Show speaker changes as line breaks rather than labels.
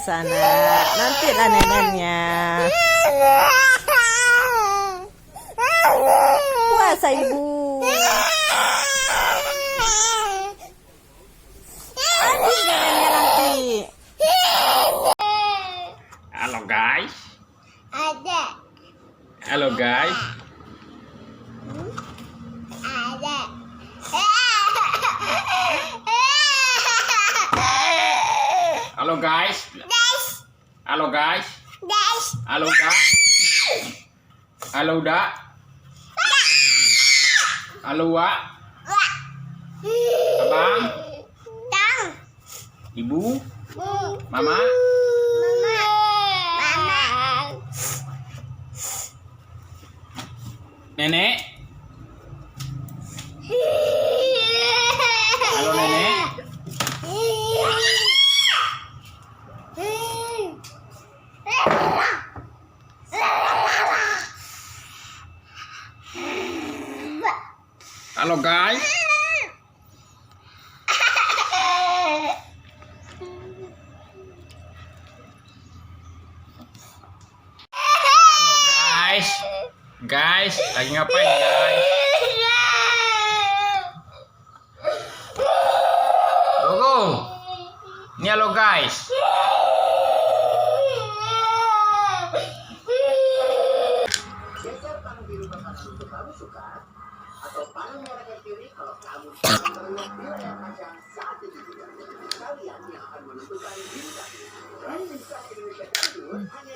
sana. Nanti lah neneknya. Puasa ibu. Habis neneknya nanti.
Halo guys.
Ada.
Halo guys.
Ada.
Halo guys.
Guys.
Halo guys.
Guys.
Halo udah. Halo udah. Halo Wak. Abang.
Tang.
Ibu.
Mama.
Mama. Nenek. Halo nenek. Halo guys. Halo guys. Guys, lagi ngapain guys? Gogo. Ini halo guys.
Geser tangan kiri ke kanan untuk kamu suka, atau tangan merah ke kiri kalau kamu suka melihat wilayah kaca saat ini juga. Kalian yang akan menentukan bintang. Dari bintang Indonesia Dangdut hanya